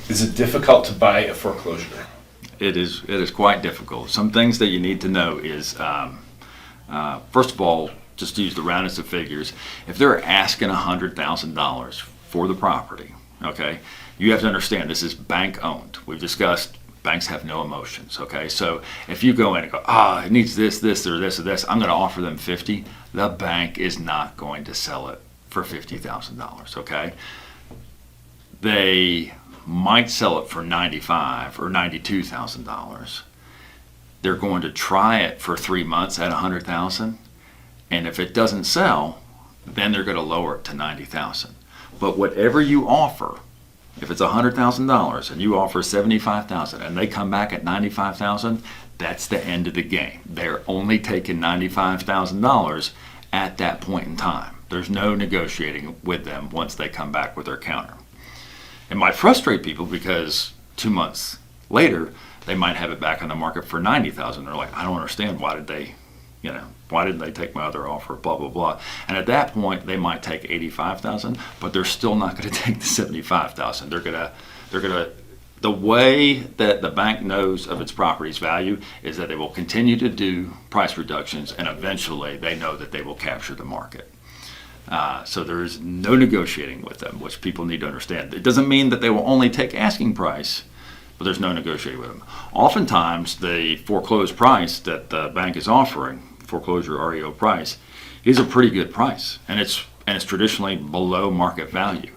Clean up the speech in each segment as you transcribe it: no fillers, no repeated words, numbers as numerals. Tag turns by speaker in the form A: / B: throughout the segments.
A: Is it difficult to buy a foreclosure?
B: It is quite difficult. Some things that you need to know is, first of all, just to use the roundest of figures, if they're asking $100,000 for the property, okay, you have to understand this is bank owned. We've discussed banks have no emotions, okay? So if you go in and go, it needs this, this, or this, or this, I'm going to offer them 50, the bank is not going to sell it for $50,000, okay? They might sell it for $95,000 or $92,000. They're going to try it for 3 months at $100,000, and if it doesn't sell, then they're going to lower it to $90,000. But whatever you offer, if it's $100,000 and you offer $75,000 and they come back at $95,000, that's the end of the game. They're only taking $95,000 at that point in time. There's no negotiating with them once they come back with their counter. It might frustrate people because 2 months later, they might have it back on the market for $90,000. They're like, I don't understand. Why didn't they take my other offer? Blah, blah, blah. And at that point, they might take $85,000, but they're still not going to take the $75,000. They're gonna. The way that the bank knows of its property's value is that they will continue to do price reductions, and eventually they know that they will capture the market. So there is no negotiating with them, which people need to understand. It doesn't mean that they will only take asking price, but there's no negotiating with them. Oftentimes, the foreclosed price that the bank is offering, foreclosure REO price, is a pretty good price, and it's traditionally below market value.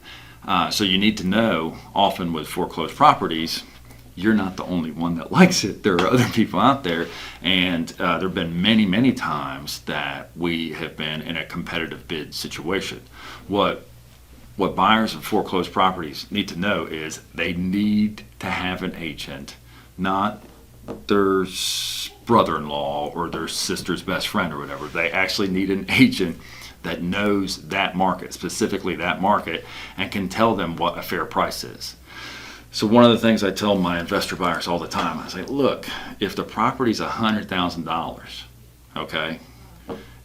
B: So you need to know, often with foreclosed properties, you're not the only one that likes it. There are other people out there, and there have been many, many times that we have been in a competitive bid situation. What buyers of foreclosed properties need to know is they need to have an agent, not their brother-in-law or their sister's best friend or whatever. They actually need an agent that knows that market, specifically that market, and can tell them what a fair price is. So one of the things I tell my investor buyers all the time, I say, look, if the property's $100,000, okay,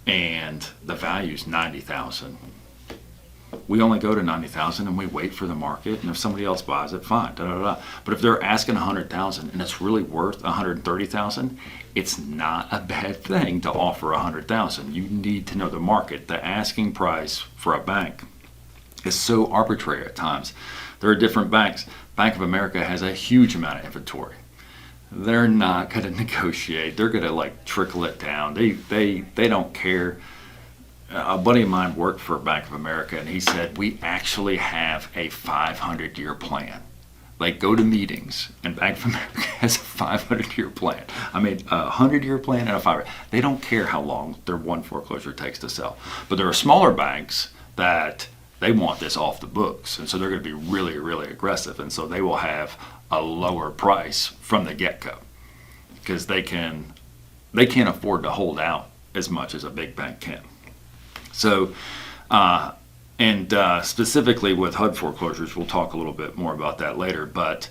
B: and the value's $90,000, we only go to $90,000 and we wait for the market, and if somebody else buys it, fine. Da, da, da. But if they're asking $100,000 and it's really worth $130,000, it's not a bad thing to offer $100,000. You need to know the market. The asking price for a bank is so arbitrary at times. There are different banks. Bank of America has a huge amount of inventory. They're not going to negotiate. They're going to trickle it down. They don't care. A buddy of mine worked for Bank of America, and he said, we actually have a 500-year plan. Go to meetings, and Bank of America has a 500-year plan. I mean, a 100-year plan and a 500. They don't care how long their one foreclosure takes to sell. But there are smaller banks that they want this off the books, and so they're going to be really, really aggressive, and so they will have a lower price from the get-go because they can't afford to hold out as much as a big bank can. So, specifically with HUD foreclosures, we'll talk a little bit more about that later, but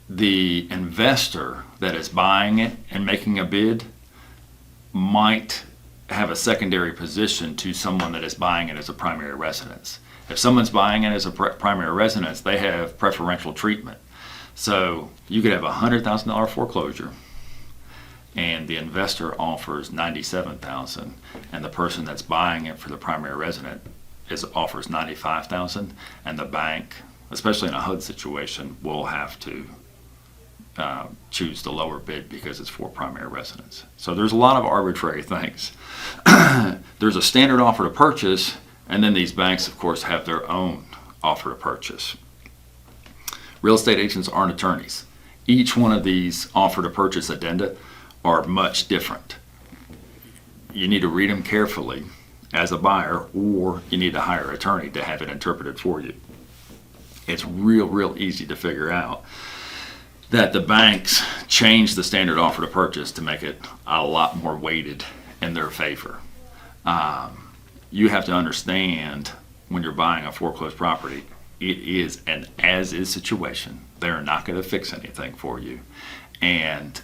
B: the investor that is buying it and making a bid might have a secondary position to someone that is buying it as a primary residence. If someone's buying it as a primary residence, they have preferential treatment. So you could have a $100,000 foreclosure, and the investor offers $97,000, and the person that's buying it for the primary resident offers $95,000, and the bank, especially in a HUD situation, will have to choose the lower bid because it's for primary residence. So there's a lot of arbitrary things. There's a standard offer to purchase, and then these banks, of course, have their own offer to purchase. Real estate agents aren't attorneys. Each one of these offer to purchase addenda are much different. You need to read them carefully as a buyer, or you need to hire an attorney to have it interpreted for you. It's real easy to figure out that the banks change the standard offer to purchase to make it a lot more weighted in their favor. You have to understand when you're buying a foreclosed property, it is an as-is situation. They're not going to fix anything for you. And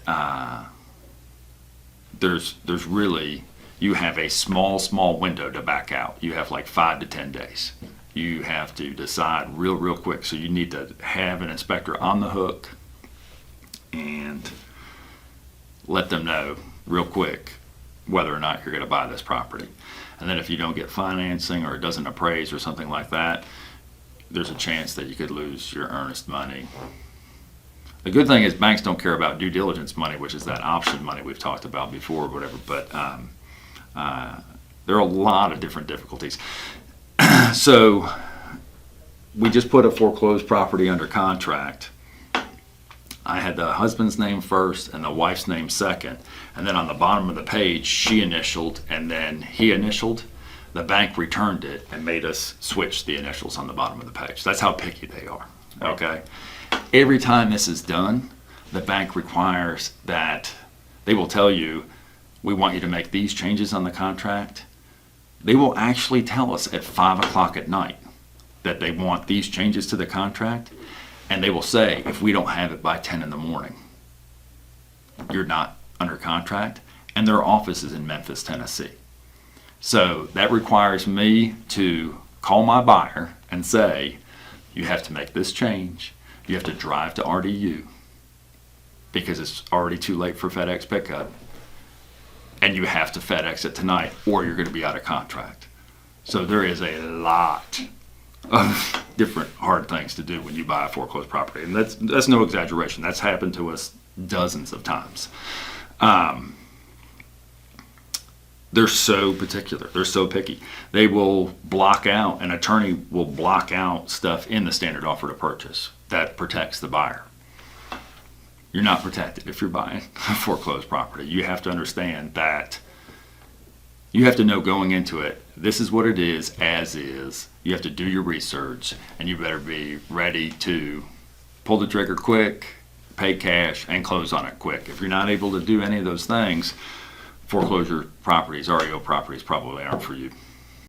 B: there's really, you have a small window to back out. You have 5 to 10 days. you have to decide real quick. So you need to have an inspector on the hook and let them know real quick whether or not you're going to buy this property. And then if you don't get financing or it doesn't appraise or something like that, there's a chance that you could lose your earnest money. The good thing is banks don't care about due diligence money, which is that option money we've talked about before or whatever, but there are a lot of different difficulties. So we just put a foreclosed property under contract. I had the husband's name first and the wife's name second, and then on the bottom of the page she initialed and then he initialed. The bank returned it and made us switch the initials on the bottom of the page. That's how picky they are. Okay. Every time this is done, the bank requires that they will tell you, we want you to make these changes on the contract. They will actually tell us at 5 o'clock at night that they want these changes to the contract, and they will say, if we don't have it by 10 in the morning, you're not under contract. And their office is in Memphis, Tennessee. So that requires me to call my buyer and say, you have to make this change. You have to drive to RDU because it's already too late for FedEx pickup. And you have to FedEx it tonight or you're going to be out of contract. So there is a lot of different hard things to do when you buy a foreclosed property. And that's no exaggeration. That's happened to us dozens of times. They're so particular. They're so picky. They will block out, an attorney will block out stuff in the standard offer to purchase that protects the buyer. You're not protected if you're buying a foreclosed property. You have to understand that you have to know going into it, this is what it is, as is. You have to do your research, and you better be ready to pull the trigger quick, pay cash, and close on it quick. If you're not able to do any of those things, foreclosure properties, REO properties probably aren't for you.